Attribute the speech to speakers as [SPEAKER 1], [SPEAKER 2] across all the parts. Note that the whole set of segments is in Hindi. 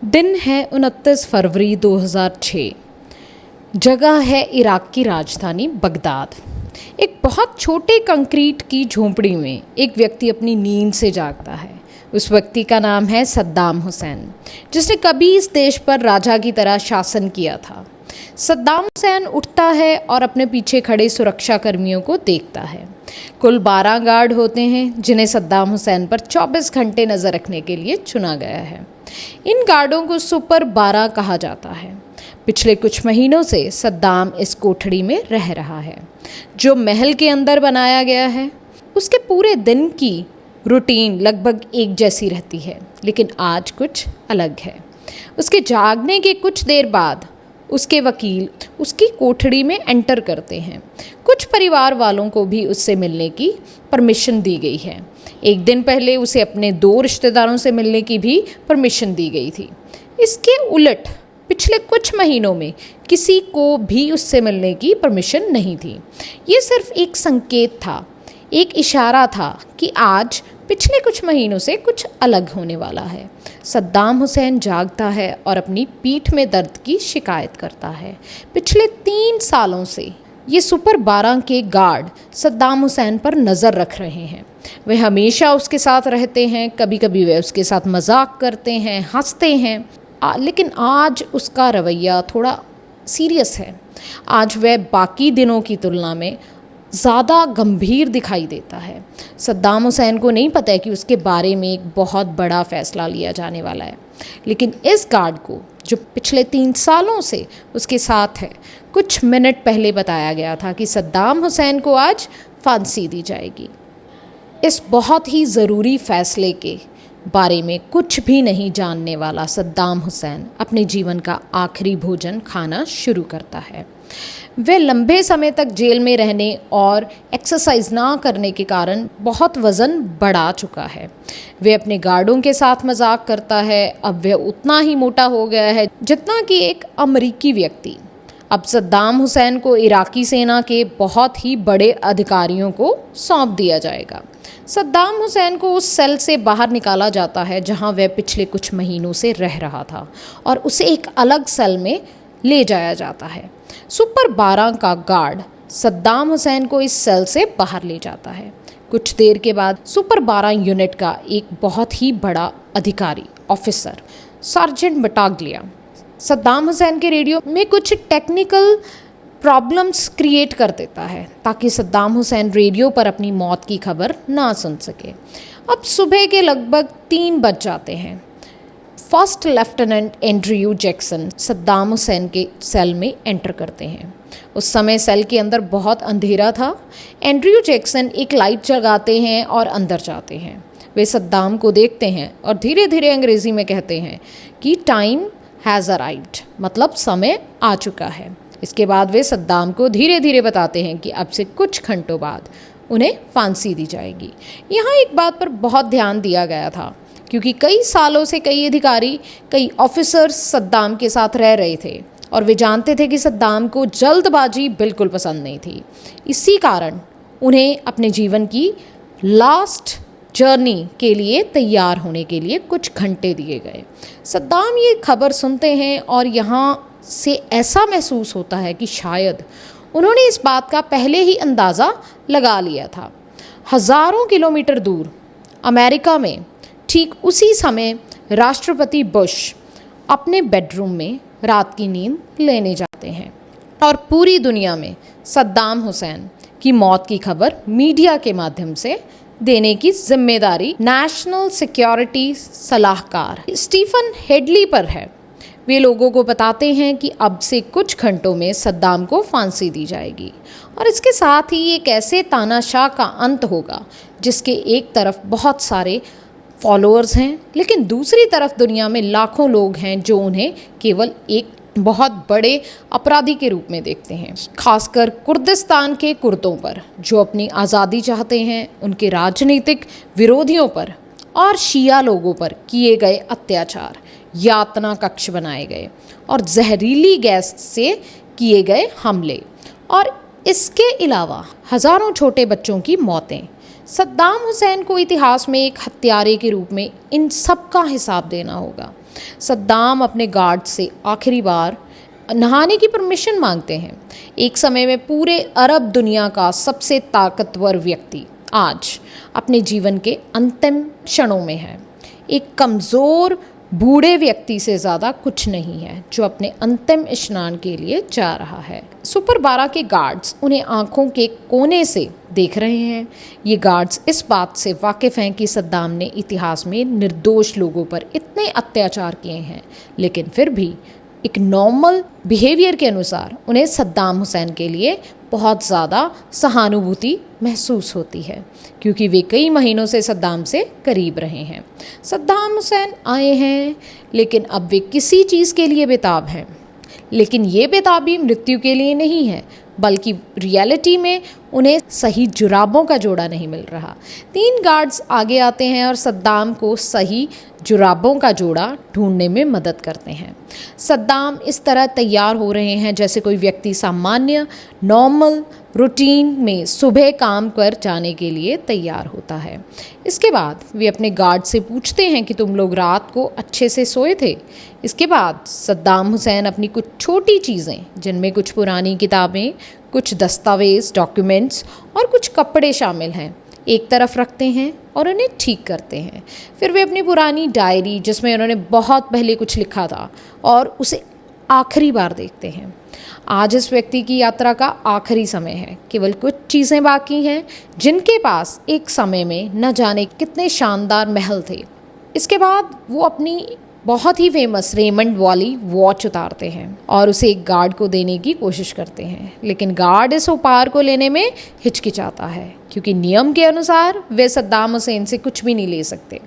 [SPEAKER 1] दिन है 29 फरवरी 2006। जगह है इराक की राजधानी बगदाद। एक बहुत छोटे कंक्रीट की झोंपड़ी में एक व्यक्ति अपनी नींद से जागता है। उस व्यक्ति का नाम है सद्दाम हुसैन, जिसने कभी इस देश पर राजा की तरह शासन किया था। सद्दाम हुसैन उठता है और अपने पीछे खड़े सुरक्षा कर्मियों को देखता है। कुल 12 गार्ड होते हैं जिन्हें सद्दाम हुसैन पर 24 घंटे नज़र रखने के लिए चुना गया है। इन गार्डों को सुपर 12 कहा जाता है। पिछले कुछ महीनों से सद्दाम इस कोठड़ी में रह रहा है, जो महल के अंदर बनाया गया है। उसके पूरे दिन की रूटीन लगभग एक जैसी रहती है, लेकिन आज कुछ अलग है। उसके जागने के कुछ देर बाद उसके वकील उसकी कोठड़ी में एंटर करते हैं। कुछ परिवार वालों को भी उससे मिलने की परमिशन दी गई है। एक दिन पहले उसे अपने 2 रिश्तेदारों से मिलने की भी परमिशन दी गई थी। इसके उलट पिछले कुछ महीनों में किसी को भी उससे मिलने की परमिशन नहीं थी। ये सिर्फ एक संकेत था, एक इशारा था कि आज पिछले कुछ महीनों से कुछ अलग होने वाला है। सद्दाम हुसैन जागता है और अपनी पीठ में दर्द की शिकायत करता है। पिछले 3 सालों से ये सुपर 12 के गार्ड सद्दाम हुसैन पर नज़र रख रहे हैं। वे हमेशा उसके साथ रहते हैं, कभी कभी वे उसके साथ मजाक करते हैं, हंसते हैं, लेकिन आज उसका रवैया थोड़ा सीरियस है। आज वह बाकी दिनों की तुलना में ज़्यादा गंभीर दिखाई देता है। सद्दाम हुसैन को नहीं पता है कि उसके बारे में एक बहुत बड़ा फैसला लिया जाने वाला है, लेकिन इस गार्ड को, जो पिछले 3 सालों से उसके साथ है, कुछ मिनट पहले बताया गया था कि सद्दाम हुसैन को आज फांसी दी जाएगी। इस बहुत ही ज़रूरी फैसले के बारे में कुछ भी नहीं जानने वाला सद्दाम हुसैन अपने जीवन का आखिरी भोजन खाना शुरू करता है। वह लंबे समय तक जेल में रहने और एक्सरसाइज ना करने के कारण बहुत वज़न बढ़ा चुका है। वह अपने गार्डों के साथ मजाक करता है। अब वह उतना ही मोटा हो गया है जितना कि एक अमेरिकी व्यक्ति। अब सद्दाम हुसैन को इराकी सेना के बहुत ही बड़े अधिकारियों को सौंप दिया जाएगा। सद्दाम हुसैन को उस सेल से बाहर निकाला जाता है जहां वह पिछले कुछ महीनों से रह रहा था, और उसे एक अलग सेल में ले जाया जाता है। सुपर 12 का गार्ड सद्दाम हुसैन को इस सेल से बाहर ले जाता है। कुछ देर के बाद सुपर 12 यूनिट का एक बहुत ही बड़ा अधिकारी, ऑफिसर सार्जेंट बटाग्लिया, सद्दाम हुसैन के रेडियो में कुछ टेक्निकल प्रॉब्लम्स क्रिएट कर देता है ताकि सद्दाम हुसैन रेडियो पर अपनी मौत की खबर ना सुन सके। अब सुबह के लगभग 3 बज जाते हैं। First lieutenant Andrew Jackson Saddam Hussain के सेल में एंटर करते हैं। उस समय सेल के अंदर बहुत अंधेरा था। एंड्रयू जैक्सन एक लाइट जगाते हैं और अंदर जाते हैं। वे सद्दाम को देखते हैं और धीरे धीरे अंग्रेज़ी में कहते हैं कि टाइम हैज़ अराइव्ड, मतलब समय आ चुका है। इसके बाद वे सद्दाम को धीरे धीरे बताते हैं कि अब से कुछ घंटों बाद उन्हें फांसी दी जाएगी। यहाँ एक बात पर बहुत ध्यान दिया गया था, क्योंकि कई सालों से कई अधिकारी, कई ऑफिसर्स सद्दाम के साथ रह रहे थे और वे जानते थे कि सद्दाम को जल्दबाजी बिल्कुल पसंद नहीं थी। इसी कारण उन्हें अपने जीवन की लास्ट जर्नी के लिए तैयार होने के लिए कुछ घंटे दिए गए। सद्दाम ये खबर सुनते हैं और यहाँ से ऐसा महसूस होता है कि शायद उन्होंने इस बात का पहले ही अंदाज़ा लगा लिया था। हज़ारों किलोमीटर दूर अमेरिका में ठीक उसी समय राष्ट्रपति बुश अपने बेडरूम में रात की नींद लेने जाते हैं और पूरी दुनिया में सद्दाम हुसैन की मौत की खबर मीडिया के माध्यम से देने की जिम्मेदारी नेशनल सिक्योरिटी सलाहकार स्टीफन हेडली पर है। वे लोगों को बताते हैं कि अब से कुछ घंटों में सद्दाम को फांसी दी जाएगी, और इसके साथ ही एक ऐसे तानाशाह का अंत होगा जिसके एक तरफ बहुत सारे फॉलोअर्स हैं, लेकिन दूसरी तरफ दुनिया में लाखों लोग हैं जो उन्हें केवल एक बहुत बड़े अपराधी के रूप में देखते हैं। खासकर कुर्दिस्तान के कुर्दों पर, जो अपनी आज़ादी चाहते हैं, उनके राजनीतिक विरोधियों पर और शिया लोगों पर किए गए अत्याचार, यातना कक्ष बनाए गए और जहरीली गैस से किए गए हमले, और इसके अलावा हज़ारों छोटे बच्चों की मौतें। सद्दाम हुसैन को इतिहास में एक हत्यारे के रूप में इन सब का हिसाब देना होगा। सद्दाम अपने गार्ड से आखिरी बार नहाने की परमिशन मांगते हैं। एक समय में पूरे अरब दुनिया का सबसे ताकतवर व्यक्ति आज अपने जीवन के अंतिम क्षणों में है। एक कमज़ोर बूढ़े व्यक्ति से ज़्यादा कुछ नहीं है जो अपने अंतिम स्नान के लिए जा रहा है। सुपर 12 के गार्ड्स उन्हें आंखों के कोने से देख रहे हैं। ये गार्ड्स इस बात से वाकिफ़ हैं कि सद्दाम ने इतिहास में निर्दोष लोगों पर इतने अत्याचार किए हैं, लेकिन फिर भी एक नॉर्मल बिहेवियर के अनुसार उन्हें सद्दाम हुसैन के लिए बहुत ज़्यादा सहानुभूति महसूस होती है, क्योंकि वे कई महीनों से सद्दाम से करीब रहे हैं। सद्दाम हुसैन आए हैं, लेकिन अब वे किसी चीज़ के लिए बेताब हैं। लेकिन ये बेताबी मृत्यु के लिए नहीं है, बल्कि रियलिटी में उन्हें सही जुराबों का जोड़ा नहीं मिल रहा। 3 गार्ड्स आगे आते हैं और सद्दाम को सही जुराबों का जोड़ा ढूंढने में मदद करते हैं। सद्दाम इस तरह तैयार हो रहे हैं जैसे कोई व्यक्ति सामान्य नॉर्मल रूटीन में सुबह काम पर जाने के लिए तैयार होता है। इसके बाद वे अपने गार्ड से पूछते हैं कि तुम लोग रात को अच्छे से सोए थे। इसके बाद सद्दाम हुसैन अपनी कुछ छोटी चीज़ें, जिनमें कुछ पुरानी किताबें, कुछ दस्तावेज़, डॉक्यूमेंट्स और कुछ कपड़े शामिल हैं, एक तरफ रखते हैं और उन्हें ठीक करते हैं। फिर वे अपनी पुरानी डायरी, जिसमें उन्होंने बहुत पहले कुछ लिखा था, और उसे आखिरी बार देखते हैं। आज इस व्यक्ति की यात्रा का आखिरी समय है। केवल कुछ चीज़ें बाकी हैं जिनके पास एक समय में न जाने कितने शानदार महल थे। इसके बाद वो अपनी बहुत ही फेमस रेमंड वाली वॉच उतारते हैं और उसे एक गार्ड को देने की कोशिश करते हैं, लेकिन गार्ड इस उपहार को लेने में हिचकिचाता है, क्योंकि नियम के अनुसार वे सद्दाम हुसैन से कुछ भी नहीं ले सकते।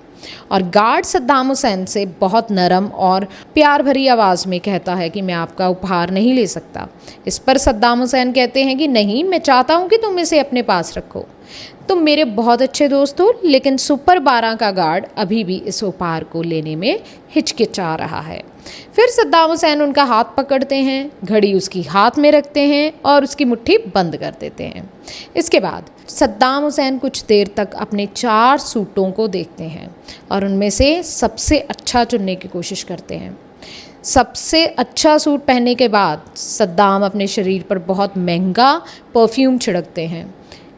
[SPEAKER 1] और गार्ड सद्दाम हुसैन से बहुत नरम और प्यार भरी आवाज़ में कहता है कि मैं आपका उपहार नहीं ले सकता। इस पर सद्दाम हुसैन कहते हैं कि नहीं, मैं चाहता हूँ कि तुम इसे अपने पास रखो। तुम मेरे बहुत अच्छे दोस्त हो, लेकिन सुपर 12 का गार्ड अभी भी इस उपहार को लेने में हिचकिचा रहा है। फिर सद्दाम हुसैन उनका हाथ पकड़ते हैं, घड़ी उसकी हाथ में रखते हैं और उसकी मुट्ठी बंद कर देते हैं। इसके बाद सद्दाम हुसैन कुछ देर तक अपने 4 सूटों को देखते हैं और उनमें से सबसे अच्छा चुनने की कोशिश करते हैं। सबसे अच्छा सूट पहनने के बाद सद्दाम अपने शरीर पर बहुत महंगा परफ्यूम छिड़कते हैं।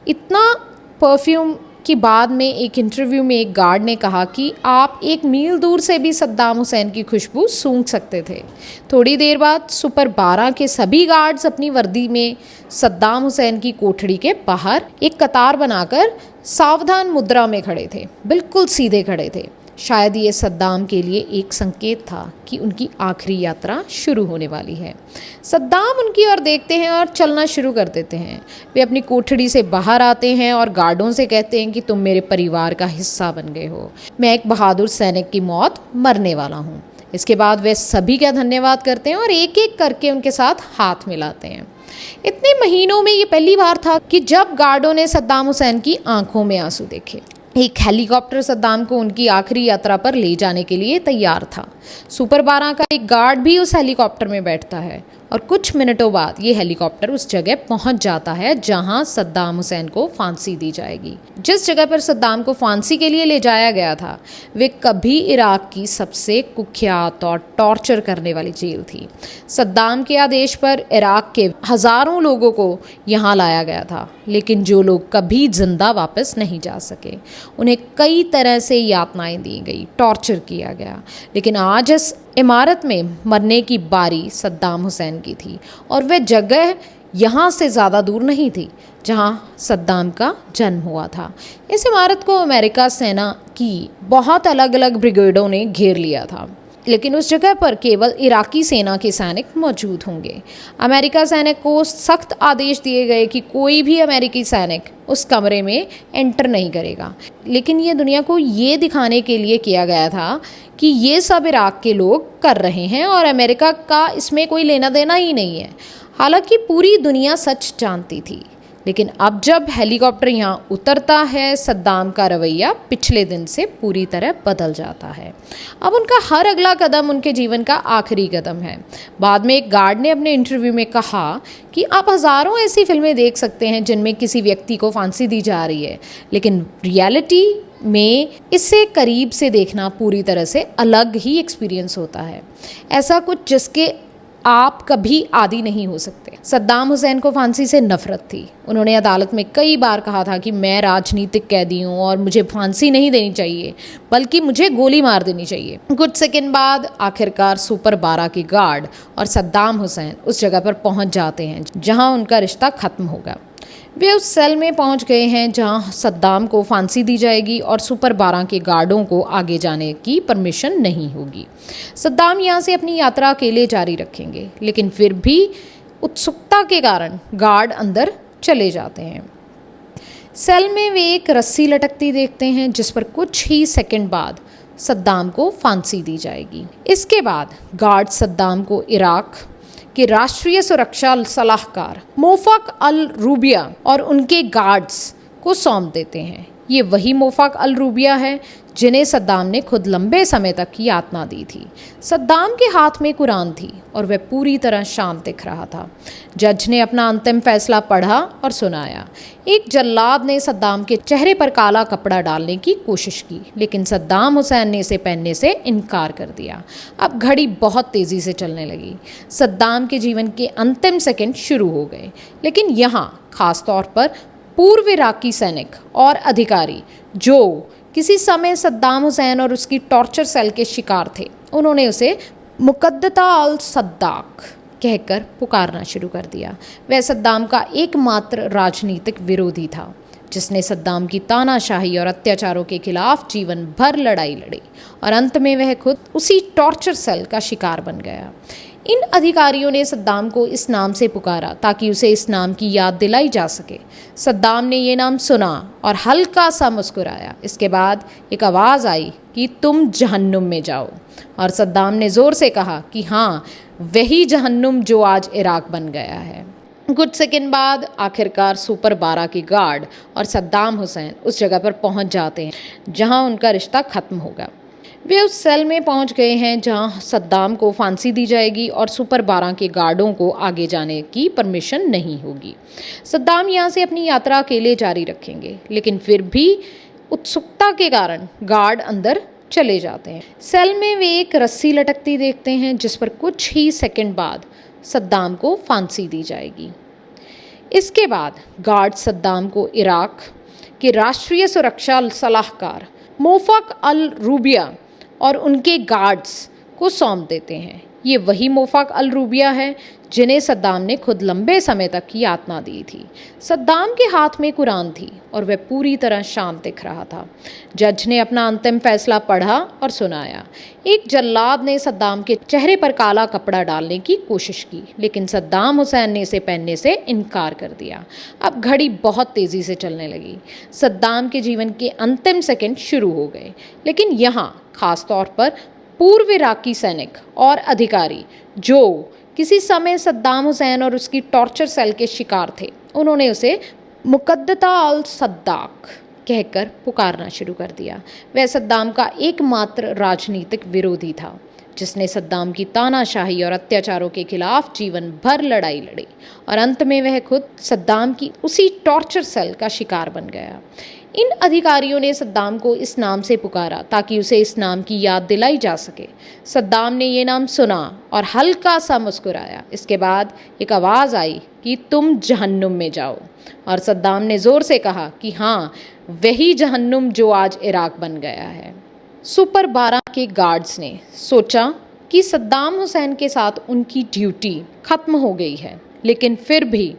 [SPEAKER 1] इतना परफ्यूम कि बाद में एक इंटरव्यू में एक गार्ड ने कहा कि आप 1 मील दूर से भी सद्दाम हुसैन की खुशबू सूंघ सकते थे। थोड़ी देर बाद सुपर 12 के सभी गार्ड्स अपनी वर्दी में सद्दाम हुसैन की कोठरी के बाहर एक कतार बनाकर सावधान मुद्रा में खड़े थे, बिल्कुल सीधे खड़े थे। शायद ये सद्दाम के लिए एक संकेत था कि उनकी आखिरी यात्रा शुरू होने वाली है। सद्दाम उनकी ओर देखते हैं और चलना शुरू कर देते हैं। वे अपनी कोठरी से बाहर आते हैं और गार्डों से कहते हैं कि तुम मेरे परिवार का हिस्सा बन गए हो। मैं एक बहादुर सैनिक की मौत मरने वाला हूँ। इसके बाद वे सभी का धन्यवाद करते हैं और एक एक करके उनके साथ हाथ मिलाते हैं। इतने महीनों में ये पहली बार था कि जब गार्डों ने सद्दाम हुसैन की आंखों में आंसू देखे। एक हेलीकॉप्टर सद्दाम को उनकी आखिरी यात्रा पर ले जाने के लिए तैयार था। सुपर 12 का एक गार्ड भी उस हेलीकॉप्टर में बैठता है और कुछ मिनटों बाद ये हेलीकॉप्टर उस जगह पहुंच जाता है जहां सद्दाम हुसैन को फांसी दी जाएगी। जिस जगह पर सद्दाम को फांसी के लिए ले जाया गया था, वे कभी इराक की सबसे कुख्यात और टॉर्चर करने वाली जेल थी। सद्दाम के आदेश पर इराक के हज़ारों लोगों को यहाँ लाया गया था, लेकिन जो लोग कभी जिंदा वापस नहीं जा सके, उन्हें कई तरह से यातनाएं दी गई, टॉर्चर किया गया। लेकिन आज इस इमारत में मरने की बारी सद्दाम हुसैन की थी और वह जगह यहाँ से ज़्यादा दूर नहीं थी जहाँ सद्दाम का जन्म हुआ था। इस इमारत को अमेरिका सेना की बहुत अलग अलग ब्रिगेडों ने घेर लिया था, लेकिन उस जगह पर केवल इराकी सेना के सैनिक मौजूद होंगे। अमेरिका सैनिक को सख्त आदेश दिए गए कि कोई भी अमेरिकी सैनिक उस कमरे में एंटर नहीं करेगा। लेकिन ये दुनिया को ये दिखाने के लिए किया गया था कि ये सब इराक के लोग कर रहे हैं और अमेरिका का इसमें कोई लेना देना ही नहीं है। हालांकि पूरी दुनिया सच जानती थी, लेकिन अब जब हेलीकॉप्टर यहाँ उतरता है, सद्दाम का रवैया पिछले दिन से पूरी तरह बदल जाता है। अब उनका हर अगला कदम उनके जीवन का आखिरी कदम है। बाद में एक गार्ड ने अपने इंटरव्यू में कहा कि आप हज़ारों ऐसी फिल्में देख सकते हैं जिनमें किसी व्यक्ति को फांसी दी जा रही है, लेकिन रियलिटी में इसे करीब से देखना पूरी तरह से अलग ही एक्सपीरियंस होता है, ऐसा कुछ जिसके आप कभी आदी नहीं हो सकते। सद्दाम हुसैन को फांसी से नफरत थी। उन्होंने अदालत में कई बार कहा था कि मैं राजनीतिक कैदी हूँ और मुझे फांसी नहीं देनी चाहिए, बल्कि मुझे गोली मार देनी चाहिए। कुछ सेकंड बाद आखिरकार सुपर 12 के गार्ड और सद्दाम हुसैन उस जगह पर पहुंच जाते हैं जहां उनका रिश्ता खत्म होगा। वे उस सेल में पहुंच गए हैं जहां सद्दाम को फांसी दी जाएगी और सुपर 12 के गार्डों को आगे जाने की परमिशन नहीं होगी। सद्दाम यहां से अपनी यात्रा अकेले जारी रखेंगे, लेकिन फिर भी उत्सुकता के कारण गार्ड अंदर चले जाते हैं। सेल में वे एक रस्सी लटकती देखते हैं जिस पर कुछ ही सेकंड बाद सद्दाम को फांसी दी जाएगी। इसके बाद गार्ड सद्दाम को इराक कि राष्ट्रीय सुरक्षा सलाहकार मोफक अल रूबिया और उनके गार्ड्स को सौंप देते हैं। ये वही मोफक अल रूबिया है जिन्हें सद्दाम ने खुद लंबे समय तक यातना दी थी। सद्दाम के हाथ में कुरान थी और वह पूरी तरह शांत दिख रहा था। जज ने अपना अंतिम फैसला पढ़ा और सुनाया। एक जल्लाद ने सद्दाम के चेहरे पर काला कपड़ा डालने की कोशिश की, लेकिन सद्दाम हुसैन ने इसे पहनने से इनकार कर दिया। अब घड़ी बहुत तेज़ी से चलने लगी। सद्दाम के जीवन के अंतिम सेकंड शुरू हो गए, लेकिन यहाँ खास तौर पर पूर्व इराकी सैनिक और अधिकारी जो किसी समय सद्दाम हुसैन और उसकी टॉर्चर सेल के शिकार थे, उन्होंने उसे मुकद्दता अल सद्दाक कहकर पुकारना शुरू कर दिया। वह सद्दाम का एकमात्र राजनीतिक विरोधी था जिसने सद्दाम की तानाशाही और अत्याचारों के खिलाफ जीवन भर लड़ाई लड़ी और अंत में वह खुद उसी टॉर्चर सेल का शिकार बन गया। इन अधिकारियों ने सद्दाम को इस नाम से पुकारा ताकि उसे इस नाम की याद दिलाई जा सके। सद्दाम ने ये नाम सुना और हल्का सा मुस्कुराया। इसके बाद एक आवाज़ आई कि तुम जहन्नुम में जाओ, और सद्दाम ने ज़ोर से कहा कि हाँ, वही जहन्नुम जो आज इराक बन गया है। कुछ सेकंड बाद आखिरकार सुपर 12 के गार्ड और सद्दाम हुसैन उस जगह पर पहुंच जाते हैं जहां उनका रिश्ता खत्म होगा। वे उस सेल में पहुंच गए हैं जहां सद्दाम को फांसी दी जाएगी और सुपर 12 के गार्डों को आगे जाने की परमिशन नहीं होगी। सद्दाम यहां से अपनी यात्रा अकेले जारी रखेंगे, लेकिन फिर भी उत्सुकता के कारण गार्ड अंदर चले जाते हैं। सेल में वे एक रस्सी लटकती देखते हैं जिस पर कुछ ही सेकंड बाद सद्दाम को फांसी दी जाएगी। इसके बाद गार्ड सद्दाम को इराक के राष्ट्रीय सुरक्षा सलाहकार मोफक अल रूबिया और उनके गार्ड्स को सौंप देते हैं। ये वही मोफक अल रूबिया है जिन्हें सद्दाम ने खुद लंबे समय तक यातना दी थी। सद्दाम के हाथ में कुरान थी और वह पूरी तरह शांत दिख रहा था। जज ने अपना अंतिम फैसला पढ़ा और सुनाया। एक जल्लाद ने सद्दाम के चेहरे पर काला कपड़ा डालने की कोशिश की, लेकिन सद्दाम हुसैन ने इसे पहनने से इनकार कर दिया। अब घड़ी बहुत तेज़ी से चलने लगी। सद्दाम के जीवन के अंतिम सेकंड शुरू हो गए, लेकिन यहाँ खास तौर पर पूर्व इराकी सैनिक और अधिकारी जो किसी समय सद्दाम हुसैन और उसकी टॉर्चर सेल के शिकार थे, उन्होंने उसे मुकद्दता अल सद्दाक कहकर पुकारना शुरू कर दिया। वह सद्दाम का एकमात्र राजनीतिक विरोधी था जिसने सद्दाम की तानाशाही और अत्याचारों के खिलाफ जीवन भर लड़ाई लड़ी और अंत में वह खुद सद्दाम की उसी टॉर्चर सेल का शिकार बन गया। इन अधिकारियों ने सद्दाम को इस नाम से पुकारा ताकि उसे इस नाम की याद दिलाई जा सके। सद्दाम ने ये नाम सुना और हल्का सा मुस्कुराया। इसके बाद एक आवाज़ आई कि तुम जहन्नुम में जाओ, और सद्दाम ने ज़ोर से कहा कि हाँ, वही जहन्नुम जो आज इराक बन गया है। सुपर 12 के गार्ड्स ने सोचा कि सद्दाम हुसैन के साथ उनकी ड्यूटी खत्म हो गई है, लेकिन फिर भी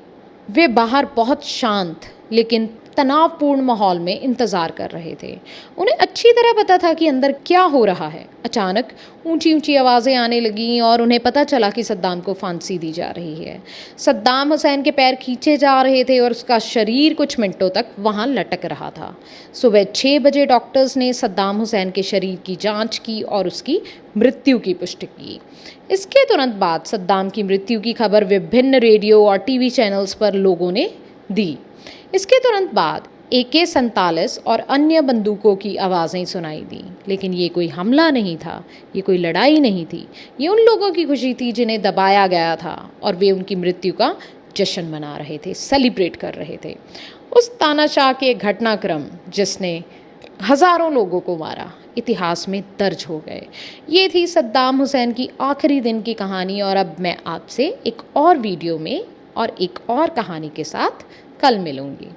[SPEAKER 1] वे बाहर बहुत शांत लेकिन तनावपूर्ण माहौल में इंतज़ार कर रहे थे। उन्हें अच्छी तरह पता था कि अंदर क्या हो रहा है। अचानक ऊंची ऊंची आवाज़ें आने लगीं और उन्हें पता चला कि सद्दाम को फांसी दी जा रही है। सद्दाम हुसैन के पैर खींचे जा रहे थे और उसका शरीर कुछ मिनटों तक वहां लटक रहा था। सुबह 6 बजे डॉक्टर्स ने सद्दाम हुसैन के शरीर की जांच की और उसकी मृत्यु की पुष्टि की। इसके तुरंत बाद सद्दाम की मृत्यु की खबर विभिन्न रेडियो और टीवी चैनल्स पर लोगों ने दी। इसके तुरंत बाद AK-47 और अन्य बंदूकों की आवाज़ें सुनाई दी, लेकिन ये कोई हमला नहीं था, ये कोई लड़ाई नहीं थी। ये उन लोगों की खुशी थी जिन्हें दबाया गया था और वे उनकी मृत्यु का जश्न मना रहे थे, सेलिब्रेट कर रहे थे। उस तानाशाह के घटनाक्रम जिसने हज़ारों लोगों को मारा, इतिहास में दर्ज हो गए। ये थी सद्दाम हुसैन की आखिरी दिन की कहानी और अब मैं आपसे एक और वीडियो में और एक और कहानी के साथ कल मिलूँगी।